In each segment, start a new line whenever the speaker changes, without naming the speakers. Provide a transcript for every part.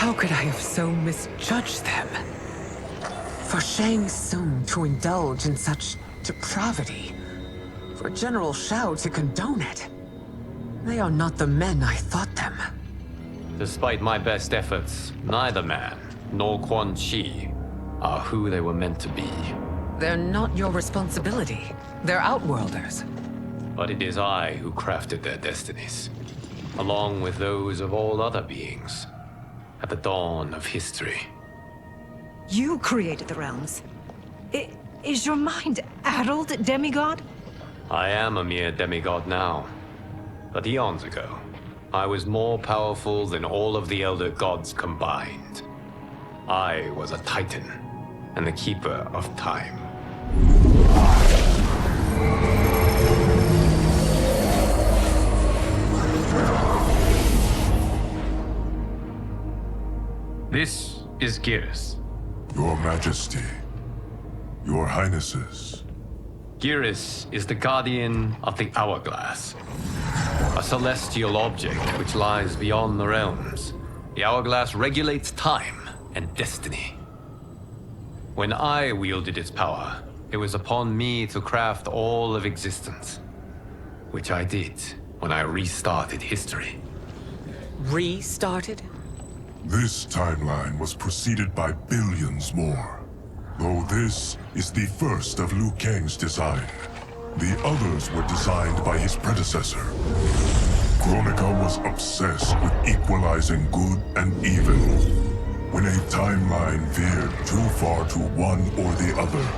How could I have so misjudged them? For Shang Tsung to indulge in such depravity, for General Shao to condone it. They are not the men I thought them.
Despite my best efforts, neither man nor Quan Chi are who they were meant to be.
They're not your responsibility. They're Outworlders.
But it is I who crafted their destinies, along with those of all other beings, at the dawn of history.
You created the realms. Is your mind addled, demigod?
I am a mere demigod now, but eons ago, I was more powerful than all of the Elder Gods combined. I was a Titan, and the Keeper of Time. This is Geras.
Your Majesty, Your Highnesses.
Geras is the guardian of the Hourglass, a celestial object which lies beyond the realms. The Hourglass regulates time and destiny. When I wielded its power, it was upon me to craft all of existence, which I did when I restarted history.
Restarted?
This timeline was preceded by billions more. Though this is the first of Liu Kang's design, the others were designed by his predecessor. Kronika was obsessed with equalizing good and evil. When a timeline veered too far to one or the other,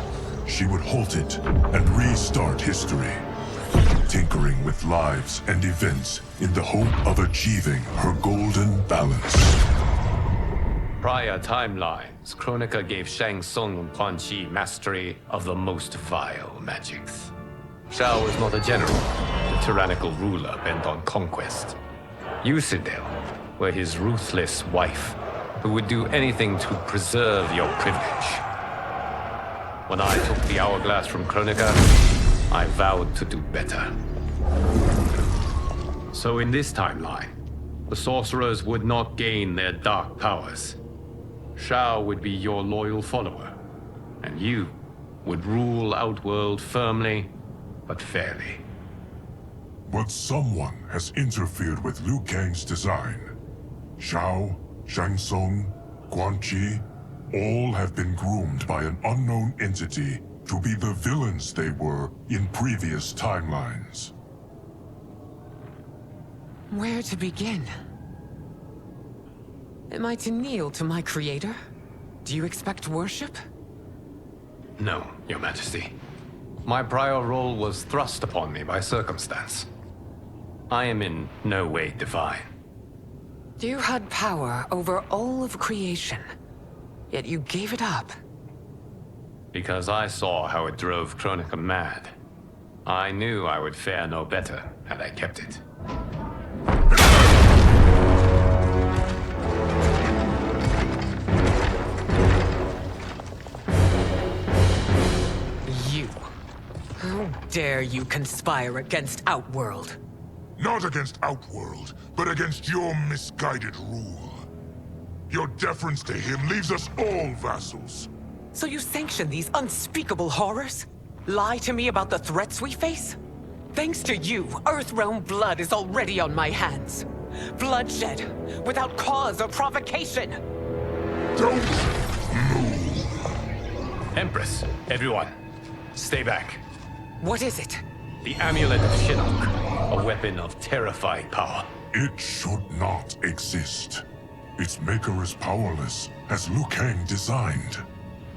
she would halt it and restart history, tinkering with lives and events in the hope of achieving her golden balance.
Prior timelines, Kronika gave Shang Tsung and Quan Chi mastery of the most vile magics. Shao was not a general, a tyrannical ruler bent on conquest. You, Sindel, were his ruthless wife, who would do anything to preserve your privilege. When I took the Hourglass from Kronika, I vowed to do better. So in this timeline, the sorcerers would not gain their dark powers. Shao would be your loyal follower, and you would rule Outworld firmly, but fairly.
But someone has interfered with Liu Kang's design. Shao, Shang Tsung, Quan Chi, all have been groomed by an unknown entity to be the villains they were in previous timelines.
Where to begin? Am I to kneel to my creator? Do you expect worship?
No, Your Majesty. My prior role was thrust upon me by circumstance. I am in no way divine.
You had power over all of creation, yet you gave it up.
Because I saw how it drove Kronika mad. I knew I would fare no better had I kept it.
You. How dare you conspire against Outworld?
Not against Outworld, but against your misguided rule. Your deference to him leaves us all vassals.
So you sanction these unspeakable horrors? Lie to me about the threats we face? Thanks to you, Earthrealm blood is already on my hands. Bloodshed, without cause or provocation.
Don't move.
Empress, everyone, stay back.
What is it?
The Amulet of Shinnok, a weapon of terrifying power.
It should not exist. Its maker is powerless, as Liu Kang designed.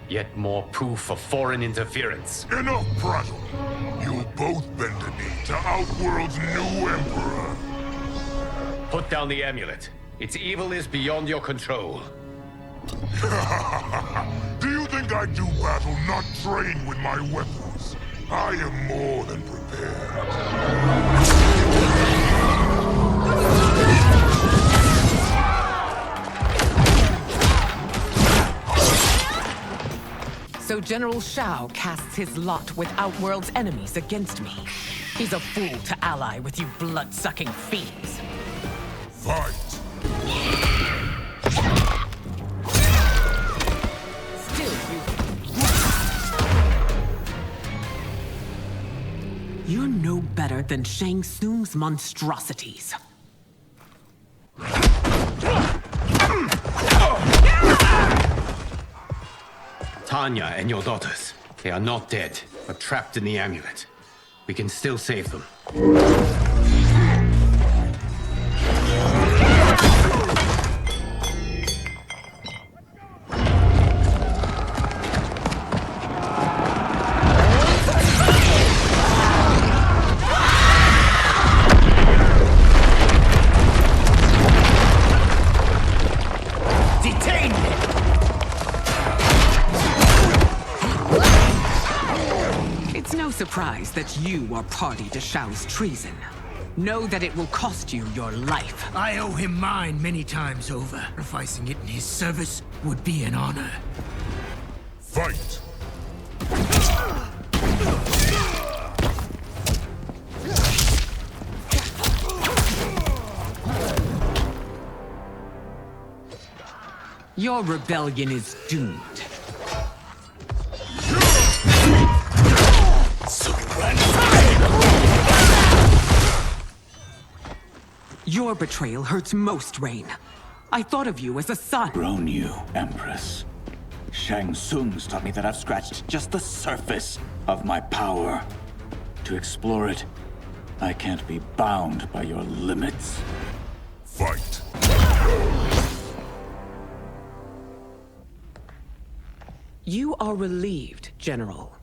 Yet more proof of foreign interference.
Enough prattle. You'll both bend the knee to Outworld's new emperor.
Put down the amulet. Its evil is beyond your control.
Do you think I do battle not trained with my weapons? I am more than prepared.
So General Shao casts his lot with Outworld's enemies against me. He's a fool to ally with you blood-sucking fiends.
Fight!
no better than Shang Tsung's monstrosities.
Tanya and your daughters, they are not dead, but trapped in the amulet. We can still save them.
Detain me! It's no surprise that you are party to Shao's treason. Know that it will cost you your life.
I owe him mine many times over. Sacrificing it in his service would be an honor.
Fight!
Your rebellion is doomed. Your betrayal hurts most, Rain. I thought of you as a son.
Grown you, Empress. Shang Tsung's taught me that I've scratched just the surface of my power. To explore it, I can't be bound by your limits.
Fight!
You are relieved, General.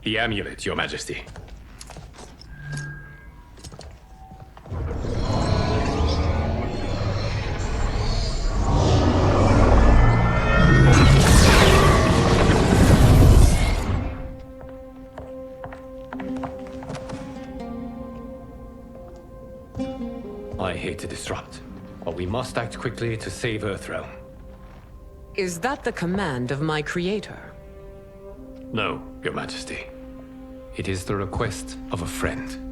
The amulet, Your Majesty. I hate to disrupt, but we must act quickly to save Earthrealm.
Is that the command of my creator?
No, Your Majesty. It is the request of a friend.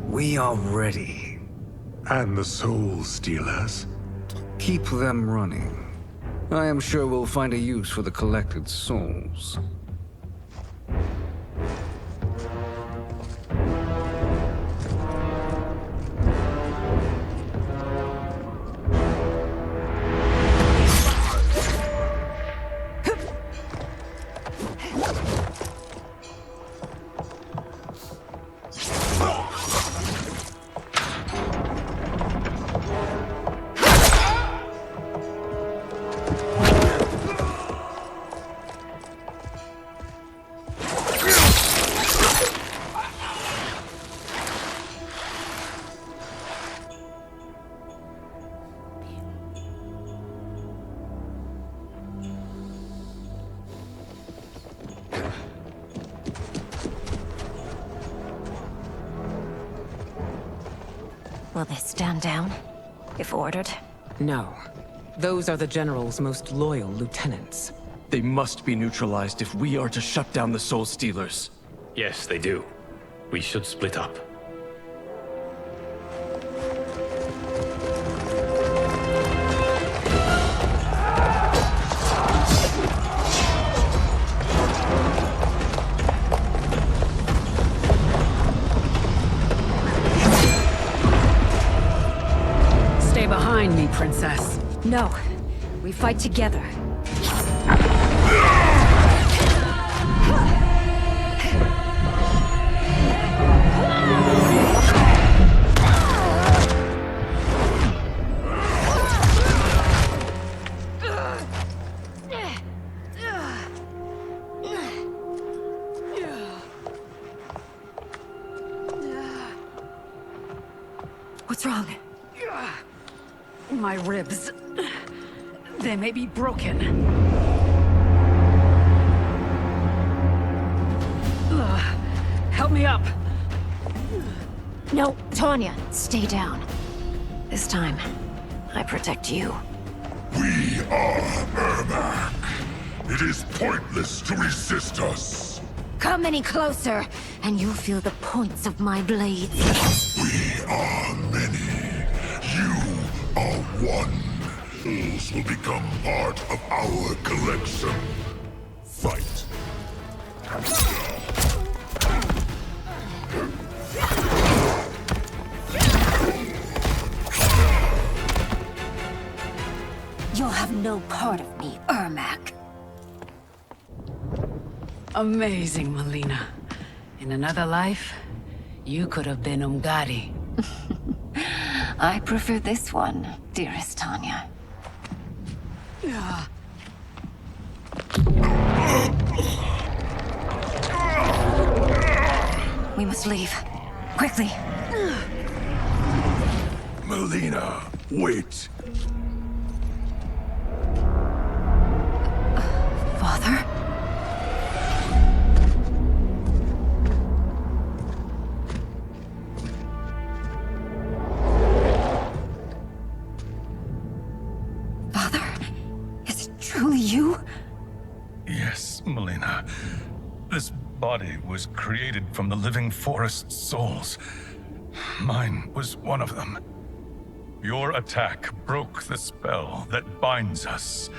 We are ready.
And the Soul Stealers?
Keep them running. I am sure we'll find a use for the collected souls.
Will they stand down, if ordered?
No. Those are the General's most loyal lieutenants.
They must be neutralized if we are to shut down the Soul Stealers.
Yes, they do. We should split up.
Stay behind me, Princess.
No. We fight together. What's wrong?
My ribs. They may be broken. Help me up.
No, Tanya, stay down. This time, I protect you.
We are Ermac. It is pointless to resist us.
Come any closer, and you'll feel the points of my blades.
We are many. You are one. Those will become part of our collection. Fight.
You'll have no part of me, Ermac.
Amazing, Melina. In another life, you could have been Umgadi.
I prefer this one, dearest Tanya. We must leave. Quickly.
Melina, wait.
Father? Father? Is it truly you?
Yes, Melina. This body was created from the living forest's souls. Mine was one of them. Your attack broke the spell that binds us.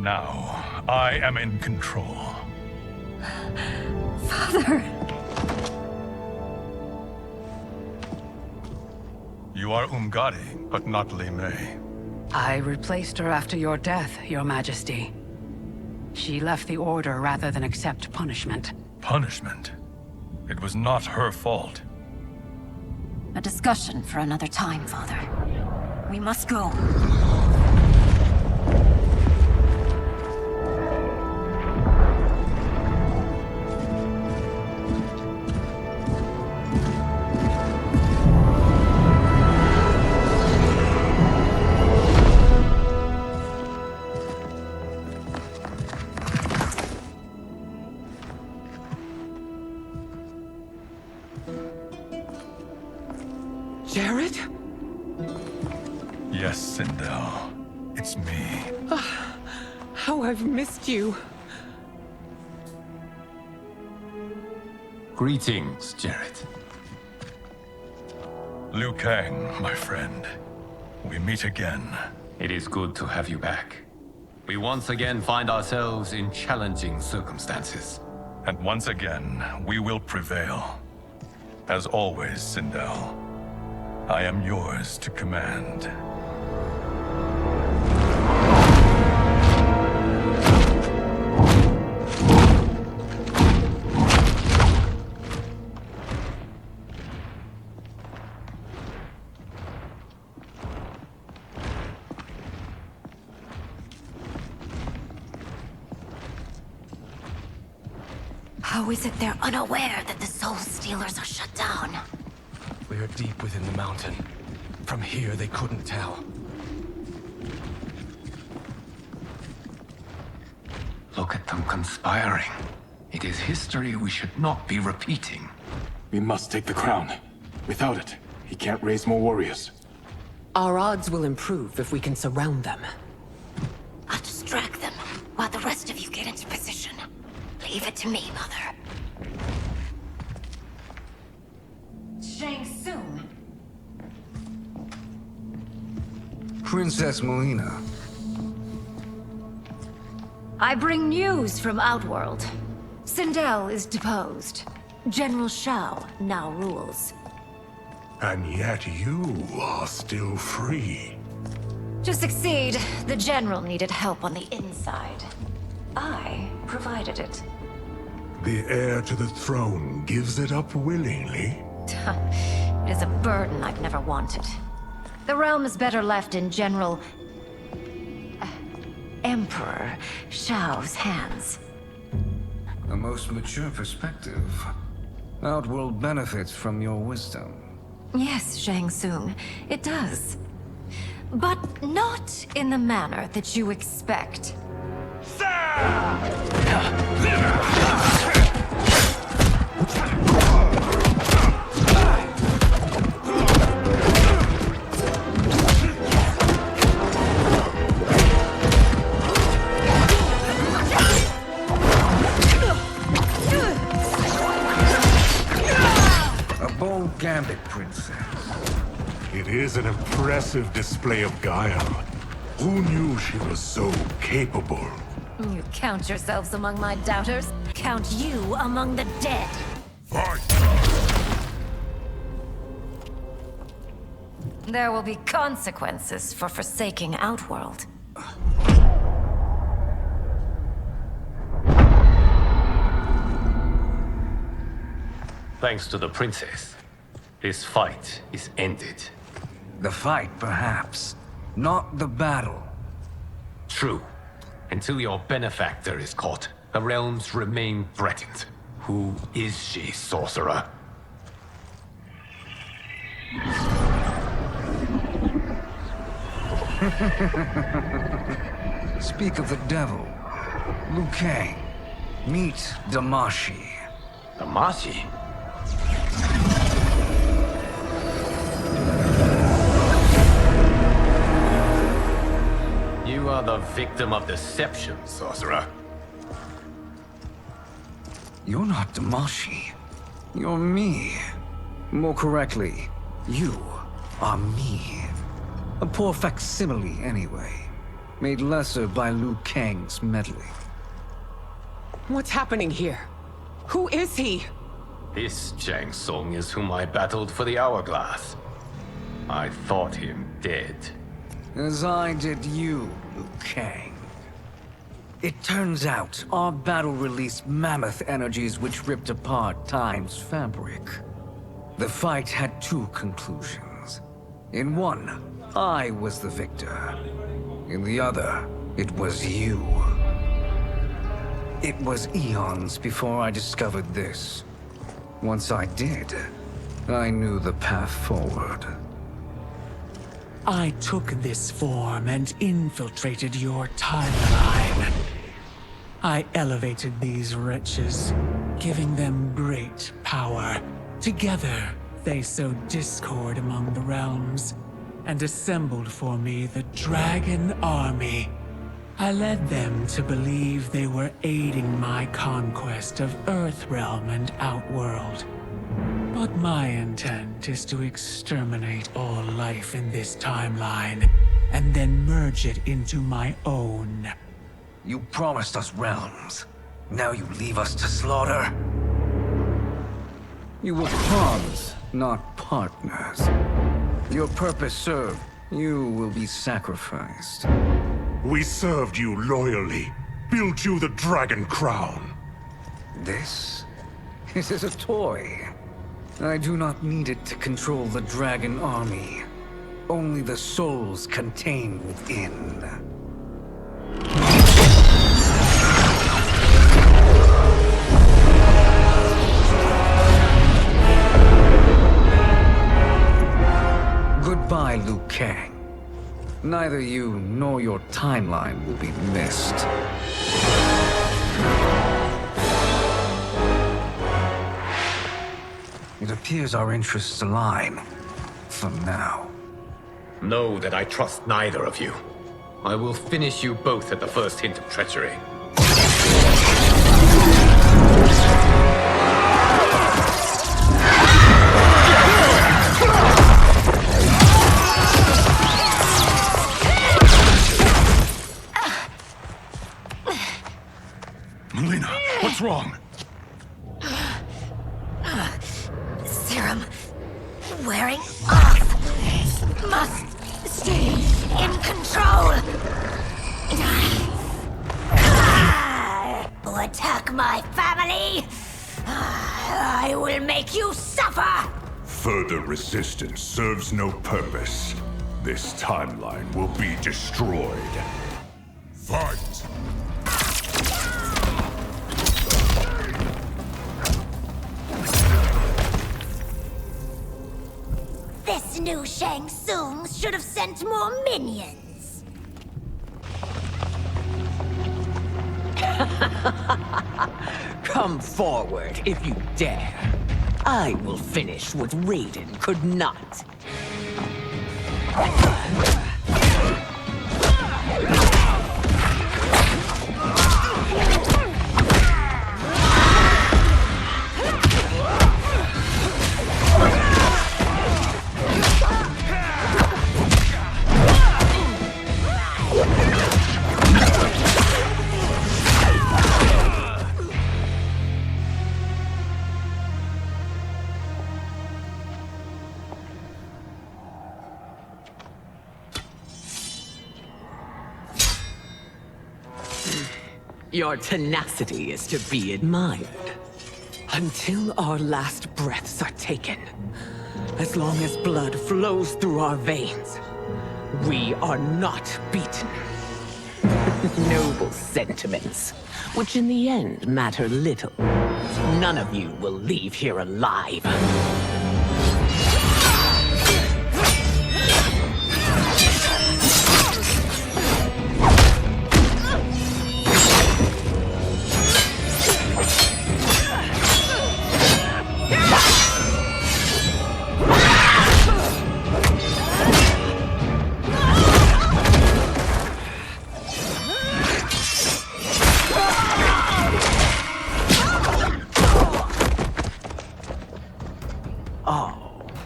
Now, I am in control.
Father!
You are Umgadi, but not Li Mei.
I replaced her after your death, Your Majesty. She left the Order rather than accept punishment.
Punishment? It was not her fault.
A discussion for another time, Father. We must go.
Jared?
Yes, Sindel. It's me.
How I've missed you.
Greetings, Jared.
Liu Kang, my friend. We meet again.
It is good to have you back. We once again find ourselves in challenging circumstances.
And once again, we will prevail. As always, Sindel, I am yours to command.
How is it they're unaware that the Soul Stealers are shut down?
We are deep within the mountain. From here, they couldn't tell.
Look at them conspiring. It is history we should not be repeating.
We must take the crown. Without it, he can't raise more warriors.
Our odds will improve if we can surround them.
I'll distract them while the rest of you get into position. Leave it to me, Mother. Shang Tsung.
Princess Melina.
I bring news from Outworld. Sindel is deposed. General Shao now rules.
And yet you are still free.
To succeed, the General needed help on the inside. I provided it.
The heir to the throne gives it up willingly.
It is a burden I've never wanted. The realm is better left in General... Emperor Shao's hands.
A most mature perspective. Outworld benefits from your wisdom.
Yes, Shang Tsung, it does. But not in the manner that you expect.
princess.
It is an impressive display of guile. Who knew she was so capable?
You count yourselves among my doubters? Count you among the dead.
Fight!
There will be consequences for forsaking Outworld.
Thanks to the princess, this fight is ended.
The fight, perhaps. Not the battle.
True. Until your benefactor is caught, the realms remain threatened. Who is she, sorcerer?
Speak of the devil. Liu Kang. Meet Damashi.
Damashi? You are the victim of deception, sorcerer.
You're not Damashi. You're me. More correctly, you are me. A poor facsimile, anyway. Made lesser by Liu Kang's meddling.
What's happening here? Who is he?
This Shang Tsung is whom I battled for the Hourglass. I thought him dead.
As I did you, Liu Kang. It turns out our battle released mammoth energies which ripped apart time's fabric. The fight had two conclusions. In one, I was the victor. In the other, it was you. It was eons before I discovered this. Once I did, I knew the path forward.
I took this form and infiltrated your timeline. I elevated these wretches, giving them great power. Together, they sowed discord among the realms, and assembled for me the Dragon Army. I led them to believe they were aiding my conquest of Earthrealm and Outworld. But my intent is to exterminate all life in this timeline, and then merge it into my own.
You promised us realms. Now you leave us to slaughter? You were pawns, not partners. Your purpose served. You will be sacrificed.
We served you loyally, built you the Dragon Crown.
This is a toy. I do not need it to control the Dragon Army. Only the souls contained within. Goodbye, Liu Kang. Neither you nor your timeline will be missed. It appears our interests align. For now.
Know that I trust neither of you. I will finish you both at the first hint of treachery.
Melina, what's wrong?
Serum wearing off. Must stay in control. Attack my family. I will make you suffer.
Further resistance serves no purpose. This timeline will be destroyed. Fight!
This new Shang Tsung should have sent more minions.
Come forward if you dare. I will finish what Raiden could not. Your tenacity is to be admired. Until our last breaths are taken, as long as blood flows through our veins, we are not beaten. Noble sentiments, which in the end matter little. None of you will leave here alive.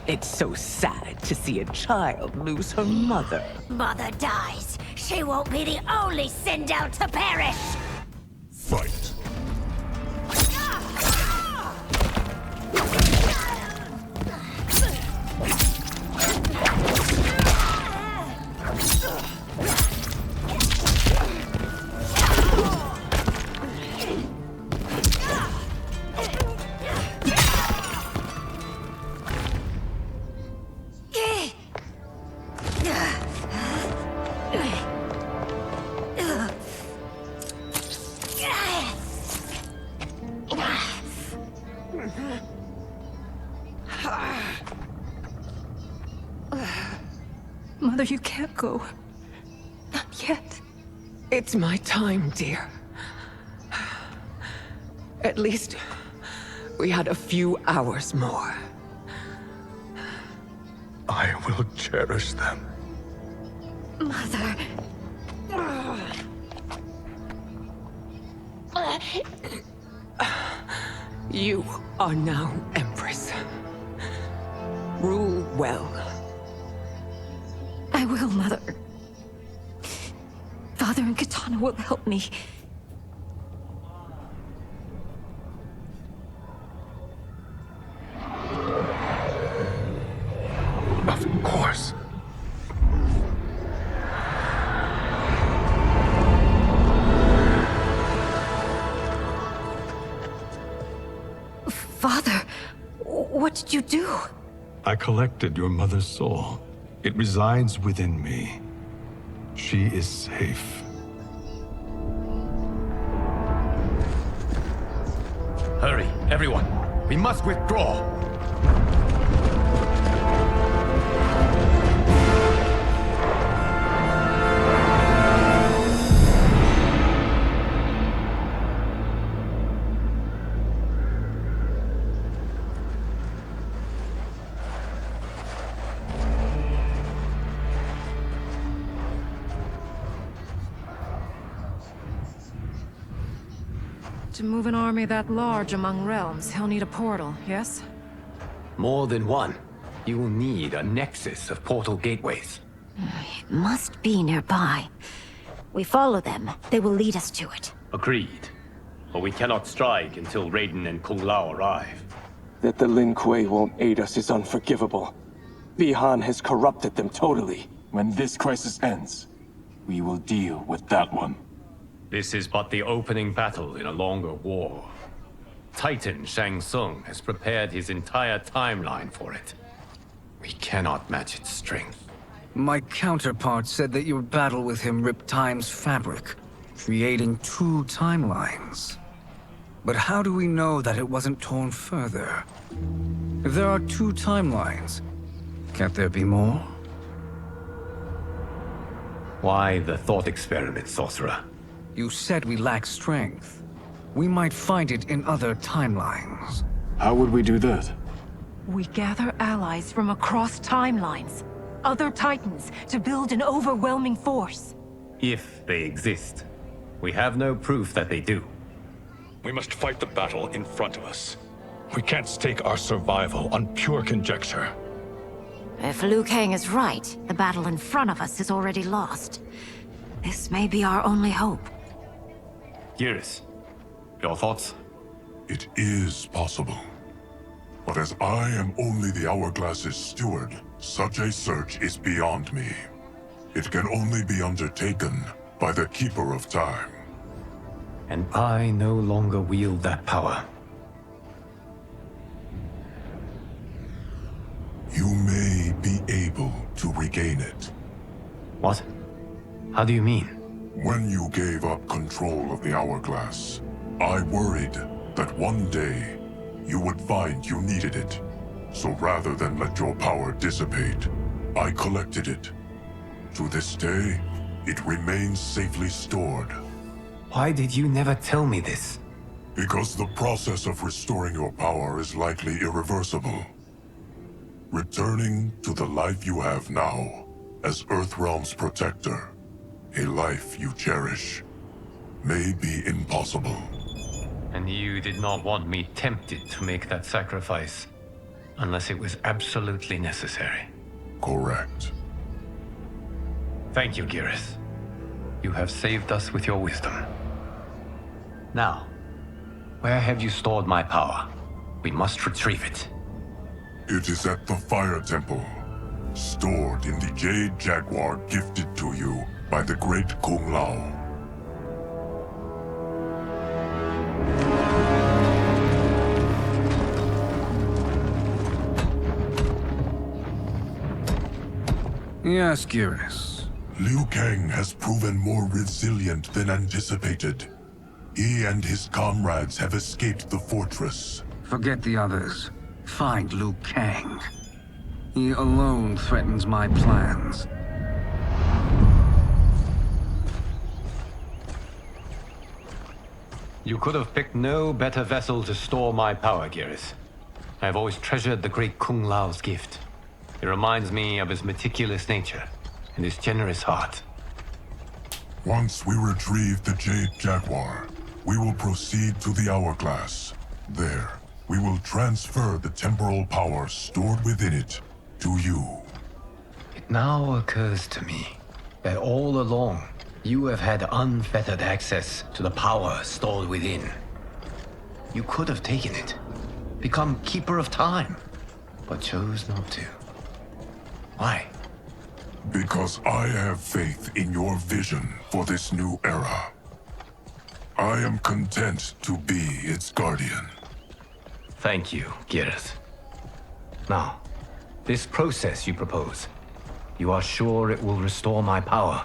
It's so sad to see a child lose her mother.
Mother dies. She won't be the only Sindel to perish!
Fight.
Mother, you can't go. Not yet. It's my time, dear. At least, we had a few hours more.
I will cherish them.
Mother...
You are now Empress. Rule well.
I will, Mother. Father and Katana will help me.
Of course.
Father, what did you do?
I collected your mother's soul. It resides within me. She is safe.
Hurry, everyone. We must withdraw.
To move an army that large among realms, he'll need a portal, yes?
More than one. You will need a nexus of portal gateways.
It must be nearby. We follow them, they will lead us to it.
Agreed. But we cannot strike until Raiden and Kung Lao arrive.
That the Lin Kuei won't aid us is unforgivable. Bihan has corrupted them totally. When this crisis ends, we will deal with that one.
This is but the opening battle in a longer war. Titan Shang Tsung has prepared his entire timeline for it. We cannot match its strength.
My counterpart said that your battle with him ripped time's fabric, creating two timelines. But how do we know that it wasn't torn further? If there are two timelines, can't there be more?
Why the thought experiment, Sorcerer?
You said we lack strength. We might find it in other timelines.
How would we do that?
We gather allies from across timelines, other Titans, to build an overwhelming force.
If they exist. We have no proof that they do.
We must fight the battle in front of us. We can't stake our survival on pure conjecture.
If Liu Kang is right, the battle in front of us is already lost. This may be our only hope.
Geras, your thoughts?
It is possible. But as I am only the Hourglass's steward, such a search is beyond me. It can only be undertaken by the Keeper of Time.
And I no longer wield that power.
You may be able to regain it.
What? How do you mean?
When you gave up control of the hourglass, I worried that one day you would find you needed it. So rather than let your power dissipate, I collected it. To this day, it remains safely stored.
Why did you never tell me this?
Because the process of restoring your power is likely irreversible. Returning to the life you have now, as Earthrealm's protector, a life you cherish, may be impossible.
And you did not want me tempted to make that sacrifice, unless it was absolutely necessary.
Correct.
Thank you, Geras. You have saved us with your wisdom. Now, where have you stored my power? We must retrieve it.
It is at the Fire Temple, stored in the Jade Jaguar gifted to you by the great Kung Lao.
Yes, Geras.
Liu Kang has proven more resilient than anticipated. He and his comrades have escaped the fortress.
Forget the others. Find Liu Kang. He alone threatens my plans.
You could have picked no better vessel to store my power, Geras. I have always treasured the great Kung Lao's gift. It reminds me of his meticulous nature and his generous heart.
Once we retrieve the Jade Jaguar, we will proceed to the Hourglass. There, we will transfer the temporal power stored within it to you.
It now occurs to me that all along, you have had unfettered access to the power stored within. You could have taken it, become Keeper of Time, but chose not to. Why?
Because I have faith in your vision for this new era. I am content to be its guardian.
Thank you, Geras. Now, this process you propose, you are sure it will restore my power?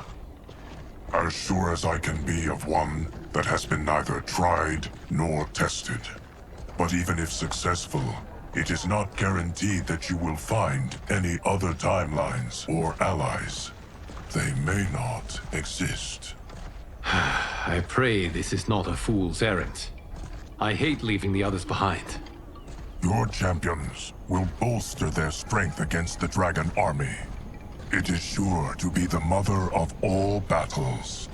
As sure as I can be of one that has been neither tried nor tested. But even if successful, it is not guaranteed that you will find any other timelines or allies. They may not exist.
I pray this is not a fool's errand. I hate leaving the others behind.
Your champions will bolster their strength against the Dragon Army. It is sure to be the mother of all battles.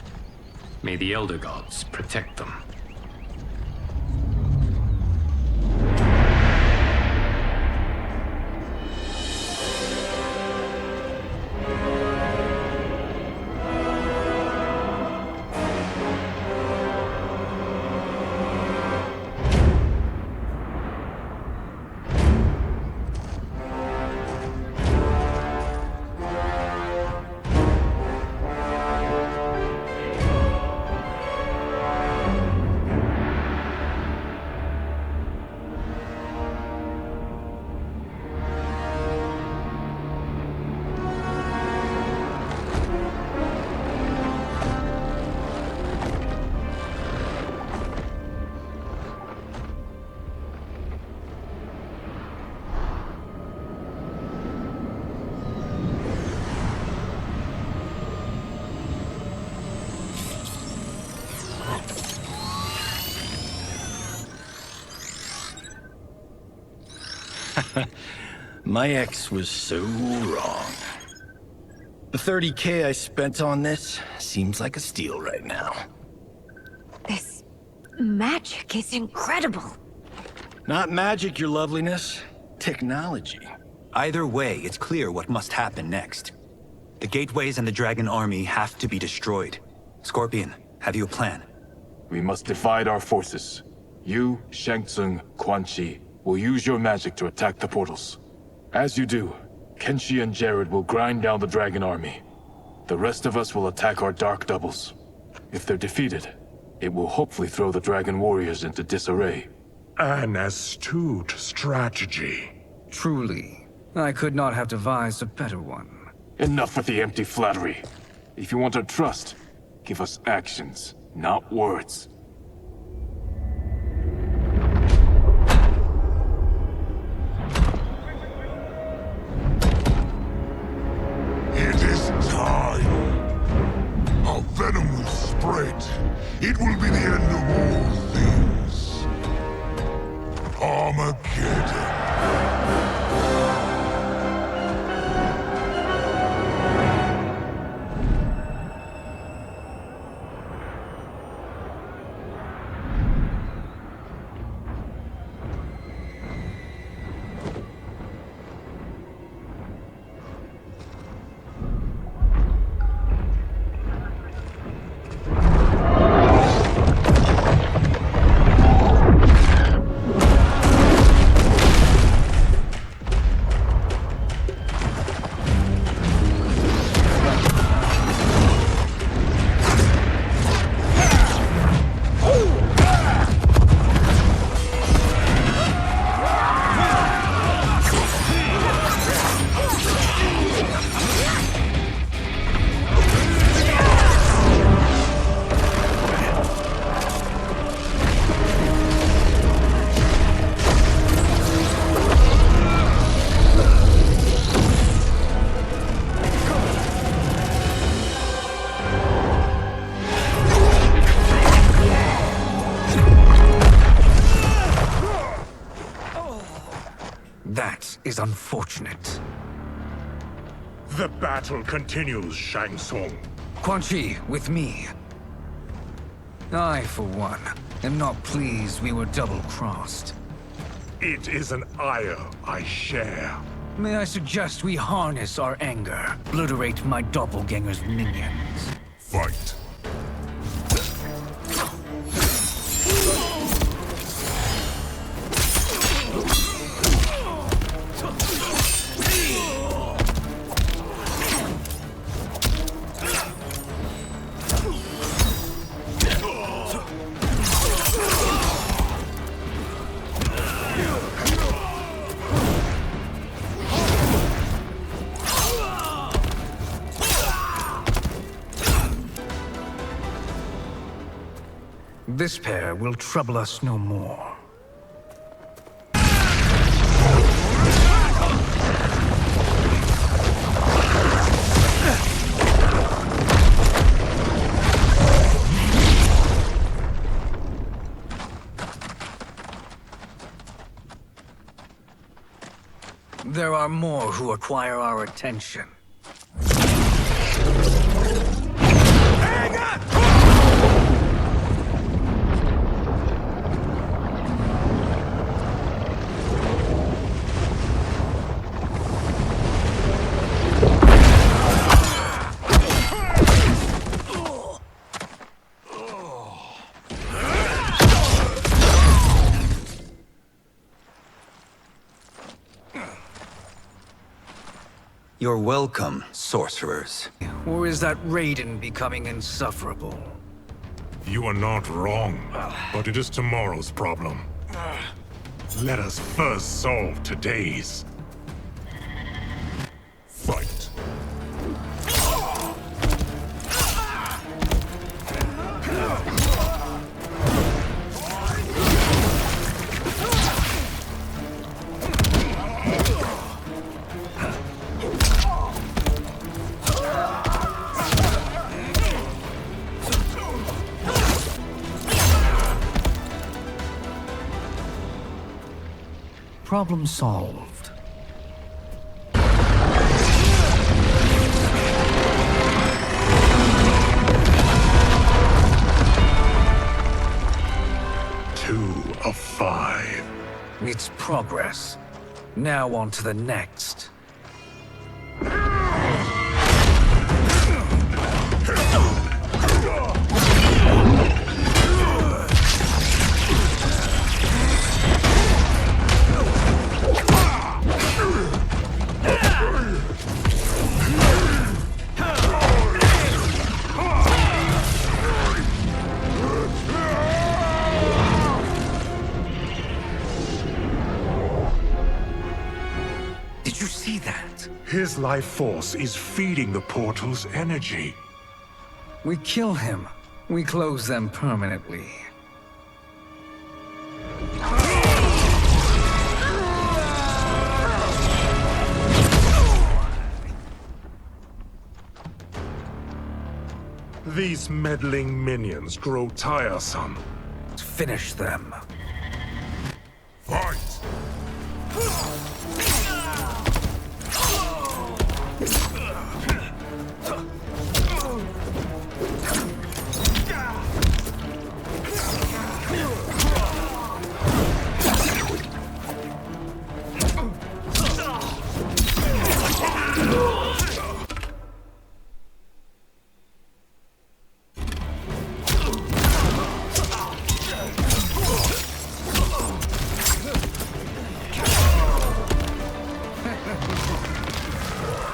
May the Elder Gods protect them.
My ex was so wrong. The 30K I spent on this seems like a steal right now.
This magic is incredible.
Not magic, your loveliness. Technology.
Either way, it's clear what must happen next. The gateways and the Dragon Army have to be destroyed. Scorpion, have you a plan?
We must divide our forces. You, Shang Tsung, Quan Chi, will use your magic to attack the portals. As you do, Kenshi and Jared will grind down the Dragon Army. The rest of us will attack our dark doubles. If they're defeated, It will hopefully throw the Dragon Warriors into disarray.
An astute strategy.
Truly, I could not have devised a better one.
Enough with the empty flattery. If you want our trust, give us actions, not words.
It is time. Our venom will spread. It will be the end of all things. Armageddon.
That is unfortunate.
The battle continues, Shang Tsung.
Quan Chi, with me. I, for one, am not pleased we were double-crossed.
It is an ire I share.
May I suggest we harness our anger, obliterate my doppelganger's minions.
Fight.
This pair will trouble us no more. There are more who acquire our attention.
You're welcome, sorcerers.
Or is that Raiden becoming insufferable?
You are not wrong, but it is tomorrow's problem. Let us first solve today's. Fight.
Problem solved.
Two of 5.
It's progress. Now on to the next.
His life force is feeding the portal's energy.
We kill him. We close them permanently.
These meddling minions grow tiresome.
Finish them.
Fight!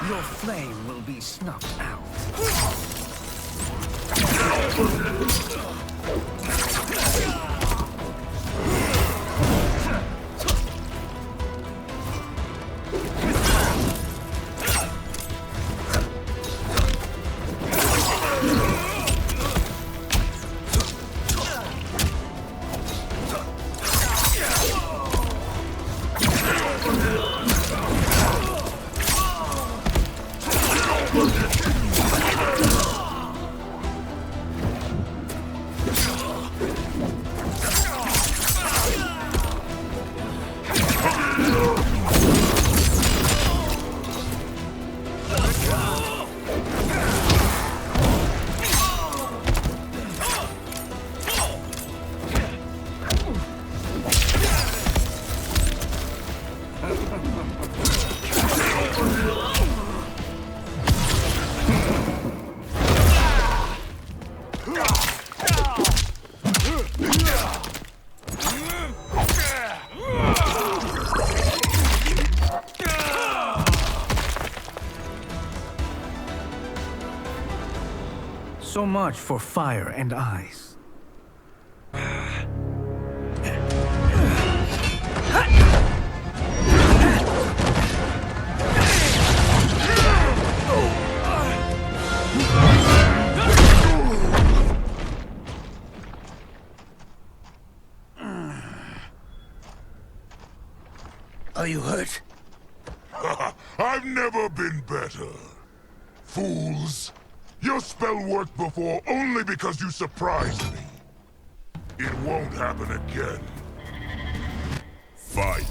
Your flame will be snuffed out. So much for fire and ice.
Are you hurt?
I've never been better. Fools! Your spell worked before only because you surprised me. It won't happen again. Fight.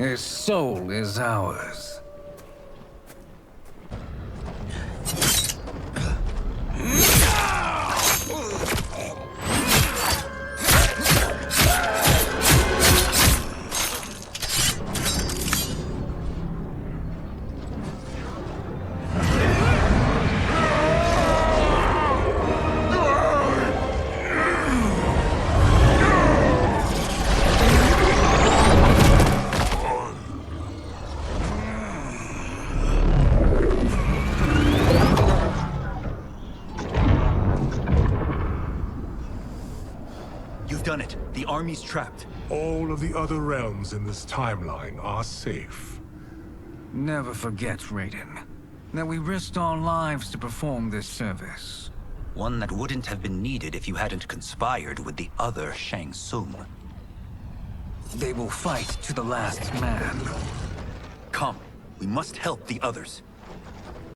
His soul is ours.
done it. The army's trapped.
All of the other realms in this timeline are safe.
Never forget, Raiden, that we risked our lives to perform this service.
One that wouldn't have been needed if you hadn't conspired with the other Shang Tsung.
They will fight to the last man.
Come, we must help the others.